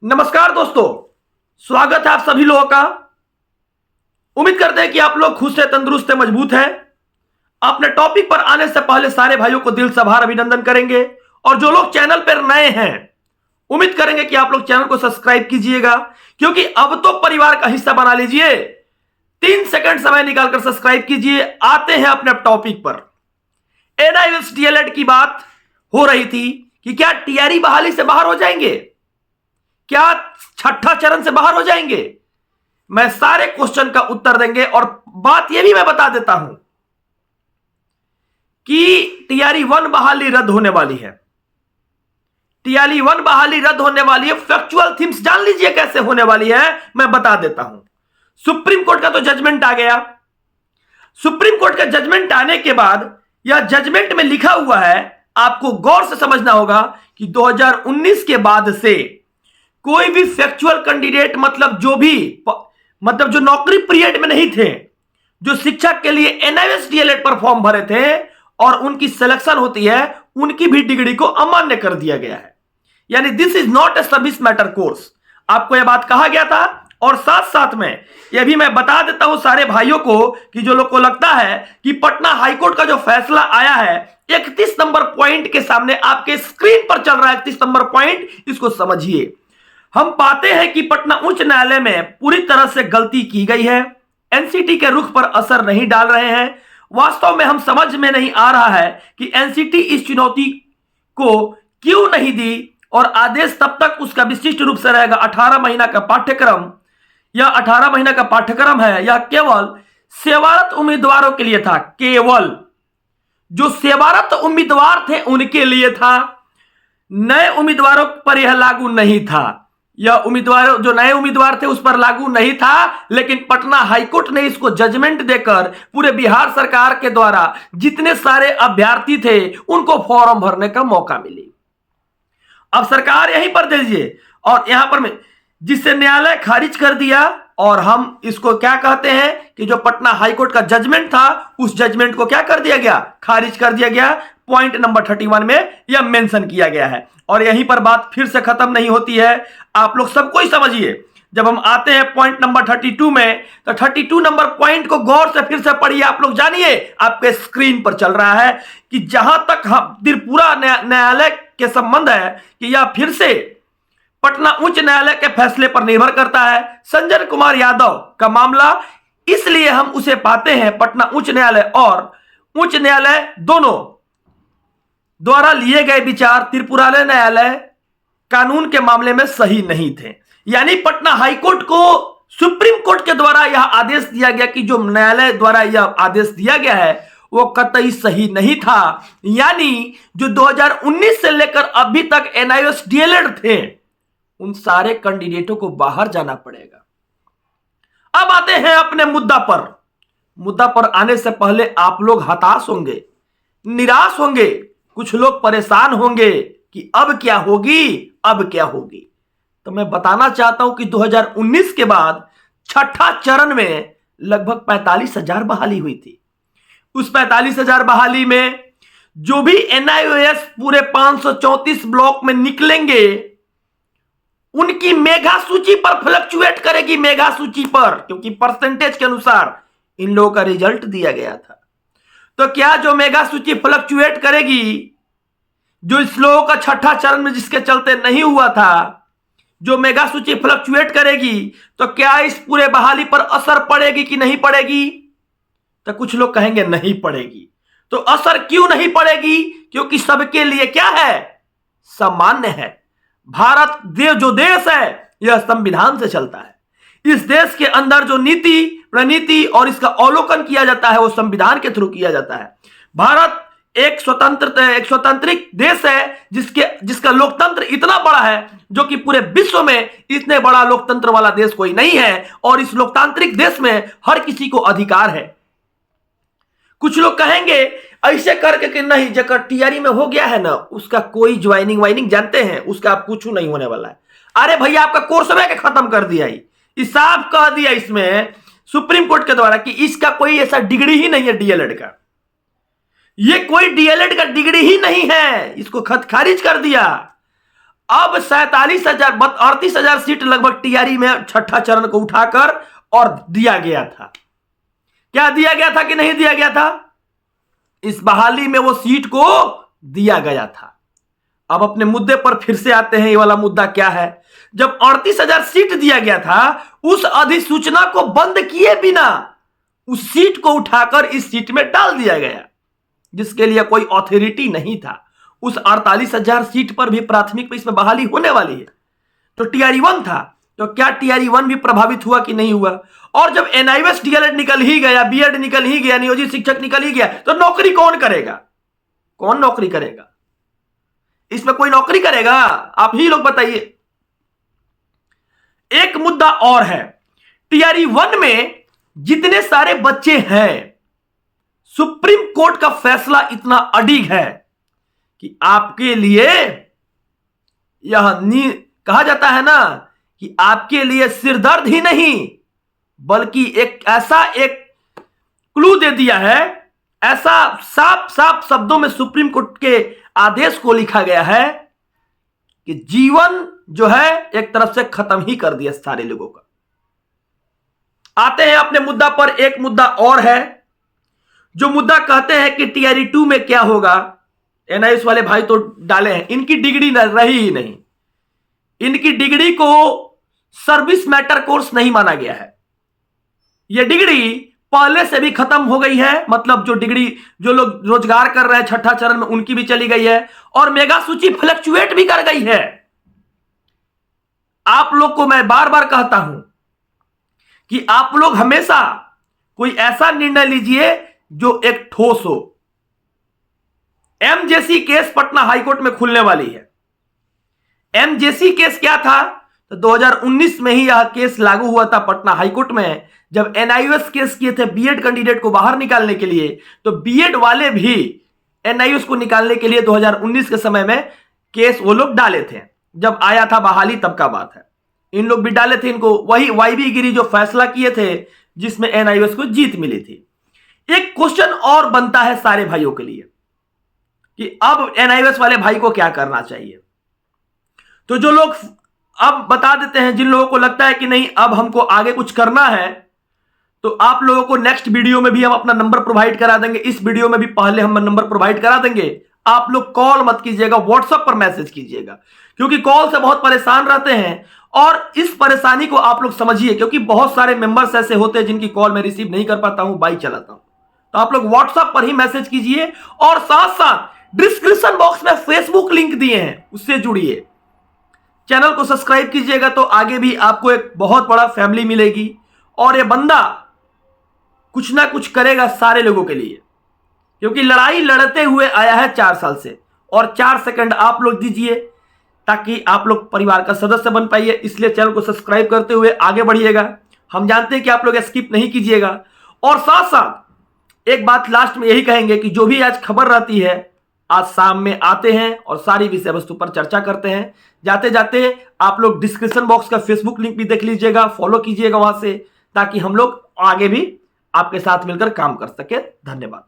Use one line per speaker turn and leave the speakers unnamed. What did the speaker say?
नमस्कार दोस्तों, स्वागत है आप सभी लोगों का। उम्मीद करते हैं कि आप लोग खुश है, तंदुरुस्त है, मजबूत है। अपने टॉपिक पर आने से पहले सारे भाइयों को दिल से आभार अभिनंदन करेंगे और जो लोग चैनल पर नए हैं उम्मीद करेंगे कि आप लोग चैनल को सब्सक्राइब कीजिएगा, क्योंकि अब तो परिवार का हिस्सा बना लीजिए। 3 सेकंड समय निकालकर सब्सक्राइब कीजिए। आते हैं अपने टॉपिक पर। एनआईओएस डीएलएड की बात हो रही थी कि क्या टीआरई बहाली से बाहर हो जाएंगे, क्या छठा चरण से बाहर हो जाएंगे। मैं सारे क्वेश्चन का उत्तर देंगे और बात यह भी मैं बता देता हूं कि टीआरई 1 बहाली रद्द होने वाली है। टीआरई 1 बहाली रद्द होने वाली है। फैक्चुअल थीम्स जान लीजिए कैसे होने वाली है, मैं बता देता हूं। सुप्रीम कोर्ट का तो जजमेंट आ गया। सुप्रीम कोर्ट का जजमेंट आने के बाद यह जजमेंट में लिखा हुआ है, आपको गौर से समझना होगा कि 2019 के बाद से कोई भी फैक्चुअल कैंडिडेट मतलब जो नौकरी पीरियड में नहीं थे, जो शिक्षक के लिए एनआईओएस डीएलएड पर फॉर्म भरे थे और उनकी सिलेक्शन होती है, उनकी भी डिग्री को अमान्य कर दिया गया है। यानी this is not a service matter course. आपको यह बात कहा गया था। और साथ साथ में यह भी मैं बता देता हूं सारे भाइयों को कि जो लोग को लगता है कि पटना हाईकोर्ट का जो फैसला आया है 31 नंबर पॉइंट के सामने आपके स्क्रीन पर चल रहा है, 31 नंबर पॉइंट, इसको समझिए। हम पाते हैं कि पटना उच्च न्यायालय में पूरी तरह से गलती की गई है। एनसीटी के रुख पर असर नहीं डाल रहे हैं। वास्तव में हम समझ में नहीं आ रहा है कि एनसीटी इस चुनौती को क्यों नहीं दी और आदेश तब तक उसका विशिष्ट रूप से रहेगा। 18 महीना का पाठ्यक्रम या 18 महीना का पाठ्यक्रम है, यह केवल सेवारत उम्मीदवारों के लिए था। केवल जो सेवारत उम्मीदवार थे उनके लिए था, नए उम्मीदवारों पर यह लागू नहीं था। यह उम्मीदवार जो नए उम्मीदवार थे उस पर लागू नहीं था। लेकिन पटना हाईकोर्ट ने इसको जजमेंट देकर पूरे बिहार सरकार के द्वारा जितने सारे अभ्यर्थी थे उनको फॉर्म भरने का मौका मिली। अब सरकार यहीं पर दीजिए और यहां पर जिससे न्यायालय खारिज कर दिया। और हम इसको क्या कहते हैं कि जो पटना हाईकोर्ट का जजमेंट था उस जजमेंट को क्या कर दिया गया, खारिज कर दिया गया। पॉइंट नंबर 31 में यह मेंशन किया गया है और यहीं पर बात फिर से खत्म नहीं होती है। आप लोग सबको ही समझिए। जब हम आते हैं पॉइंट नंबर 32 में, तो 32 नंबर पॉइंट को गौर से फिर से पढ़िए। आप लोग जानिए, आपके स्क्रीन पर चल रहा है कि जहां तक त्रिपुरा न्यायालय के संबंध है कि यह फिर से पटना उच्च न्यायालय के फैसले पर निर्भर करता है। संजय कुमार यादव का मामला, इसलिए हम उसे पाते हैं पटना उच्च न्यायालय और उच्च न्यायालय दोनों द्वारा लिए गए विचार त्रिपुरा न्यायालय कानून के मामले में सही नहीं थे। यानी पटना हाईकोर्ट को सुप्रीम कोर्ट के द्वारा यह आदेश दिया गया कि जो न्यायालय द्वारा यह आदेश दिया गया है वो कतई सही नहीं था। यानी जो 2019 से लेकर अभी तक एनआईओएस डीएलएड थे उन सारे कैंडिडेटों को बाहर जाना पड़ेगा। अब आते हैं अपने मुद्दा पर आने से पहले आप लोग हताश होंगे, निराश होंगे, कुछ लोग परेशान होंगे कि अब क्या होगी। तो मैं बताना चाहता हूं कि 2019 के बाद छठा चरण में लगभग 45,000 बहाली हुई थी। उस 45,000 बहाली में जो भी एनआईओएस पूरे 534 ब्लॉक में निकलेंगे उनकी मेगा सूची पर फ्लक्चुएट करेगी, मेगा सूची पर, क्योंकि परसेंटेज के अनुसार इन लोगों का रिजल्ट दिया गया था। तो क्या जो मेगा सूची फ्लक्चुएट करेगी, जो इस लोगों का छठा चरण में जिसके चलते नहीं हुआ था, जो मेगा सूची फ्लक्चुएट करेगी, तो क्या इस पूरे बहाली पर असर पड़ेगी कि नहीं पड़ेगी? तो कुछ लोग कहेंगे नहीं पड़ेगी। तो असर क्यों नहीं पड़ेगी? क्योंकि सबके लिए क्या है, सामान्य है। भारत जो देश है यह संविधान से चलता है। इस देश के अंदर जो नीति रणनीति और इसका अवलोकन किया जाता है वो संविधान के थ्रू किया जाता है। भारत एक स्वतंत्रिक देश है जिसका लोकतंत्र इतना बड़ा है जो कि पूरे विश्व में इतने बड़ा लोकतंत्र वाला देश कोई नहीं है। और इस लोकतांत्रिक देश में हर किसी को अधिकार है। कुछ लोग कहेंगे ऐसे करके कि नहीं, जगह टीआरई में हो गया है ना उसका कोई ज्वाइनिंग वाइनिंग जानते हैं, उसका आप कुछ नहीं होने वाला है। अरे भैया, आपका कोर्स में खत्म कर दिया ही, साफ कह दिया इसमें सुप्रीम कोर्ट के द्वारा कि इसका कोई ऐसा डिग्री ही नहीं है डीएलएड का। ये कोई डीएलएड का डिग्री ही नहीं है, इसको खारिज कर दिया। अब 38,000 सीट लगभग टीआरई में छठा चरण को उठाकर और दिया गया था। क्या दिया गया था कि नहीं दिया गया था? इस बहाली में वो सीट को दिया गया था। अब अपने मुद्दे पर फिर से आते हैं। ये वाला मुद्दा क्या है? जब 38,000 सीट दिया गया था, उस अधिसूचना को बंद किए बिना उस सीट को उठाकर इस सीट में डाल दिया गया, जिसके लिए कोई अथॉरिटी नहीं था। उस 48,000 सीट पर भी प्राथमिक में इसमें बहाली होने वाली है। तो टीआरई 1 था, तो क्या टीआरई 1 भी प्रभावित हुआ कि नहीं हुआ? और जब एनआईएस डीएलएड निकल ही गया, बीएड निकल ही गया, नियोजित शिक्षक निकल ही गया, तो नौकरी कौन करेगा? कौन नौकरी करेगा? इसमें कोई नौकरी करेगा? आप ही लोग बताइए। एक मुद्दा और है, टीआरई 1 में जितने सारे बच्चे हैं, सुप्रीम कोर्ट का फैसला इतना अडिग है कि आपके लिए यह कहा जाता है ना कि आपके लिए सिरदर्द ही नहीं, बल्कि एक ऐसा एक क्लू दे दिया है, ऐसा साफ साफ शब्दों में सुप्रीम कोर्ट के आदेश को लिखा गया है कि जीवन जो है एक तरफ से खत्म ही कर दिया सारे लोगों का। आते हैं अपने मुद्दा पर। एक मुद्दा और है, जो मुद्दा कहते हैं कि टीआरई 2 में क्या होगा। एनआईएस वाले भाई तो डाले हैं, इनकी डिग्री रही ही नहीं, इनकी डिग्री को सर्विस मैटर कोर्स नहीं माना गया है। यह डिग्री पहले से भी खत्म हो गई है, मतलब जो डिग्री जो लोग रोजगार कर रहे हैं छठा चरण में, उनकी भी चली गई है और मेगा सूची फ्लक्चुएट भी कर गई है। आप लोग को मैं बार बार कहता हूं कि आप लोग हमेशा कोई ऐसा निर्णय लीजिए जो एक ठोस हो। एमजेसी केस पटना हाईकोर्ट में खुलने वाली है। एमजेसी केस क्या था? तो 2019 में ही यह केस लागू हुआ था पटना हाईकोर्ट में, जब एनआईएस केस किए थे बीएड कैंडिडेट को बाहर निकालने के लिए। तो बीएड वाले भी एनआईएस को निकालने के लिए 2019 के समय में केस वो लोग डाले थे, जब आया था बहाली तब का बात है। इन लोग भी डाले थे, इनको वही वाईबी गिरी जो फैसला किए थे जिसमें एनआईएस को जीत मिली थी। एक क्वेश्चन और बनता है सारे भाइयों के लिए कि अब एनआईएस वाले भाई को क्या करना चाहिए। तो जो लोग अब बता देते हैं, जिन लोगों को लगता है कि नहीं अब हमको आगे कुछ करना है, तो आप लोगों को नेक्स्ट वीडियो में भी हम अपना नंबर प्रोवाइड करा देंगे। इस वीडियो में भी पहले हम नंबर प्रोवाइड करा देंगे। आप लोग कॉल मत कीजिएगा, व्हाट्सएप पर मैसेज कीजिएगा, क्योंकि कॉल से बहुत परेशान रहते हैं। और इस परेशानी को आप लोग समझिए, क्योंकि बहुत सारे मेंबर्स ऐसे होते हैं जिनकी कॉल मैं रिसीव नहीं कर पाता हूं, बाइक चलाता हूं। तो आप लोग व्हाट्सएप पर ही मैसेज कीजिए और साथ साथ डिस्क्रिप्शन बॉक्स में फेसबुक लिंक दिए हैं, उससे जुड़िए। चैनल को सब्सक्राइब कीजिएगा तो आगे भी आपको एक बहुत बड़ा फैमिली मिलेगी। और ये बंदा कुछ ना कुछ करेगा सारे लोगों के लिए, क्योंकि लड़ाई लड़ते हुए आया है 4 साल से। और 4 सेकंड आप लोग दीजिए ताकि आप लोग परिवार का सदस्य बन पाइए। इसलिए चैनल को सब्सक्राइब करते हुए आगे बढ़िएगा। हम जानते हैं कि आप लोग स्किप नहीं कीजिएगा। और साथ साथ एक बात लास्ट में यही कहेंगे कि जो भी आज खबर रहती है, आज शाम में आते हैं और सारी विषय वस्तु पर चर्चा करते हैं। जाते जाते आप लोग डिस्क्रिप्शन बॉक्स का फेसबुक लिंक भी देख लीजिएगा, फॉलो कीजिएगा वहां से, ताकि हम लोग आगे भी आपके साथ मिलकर काम कर सके। धन्यवाद।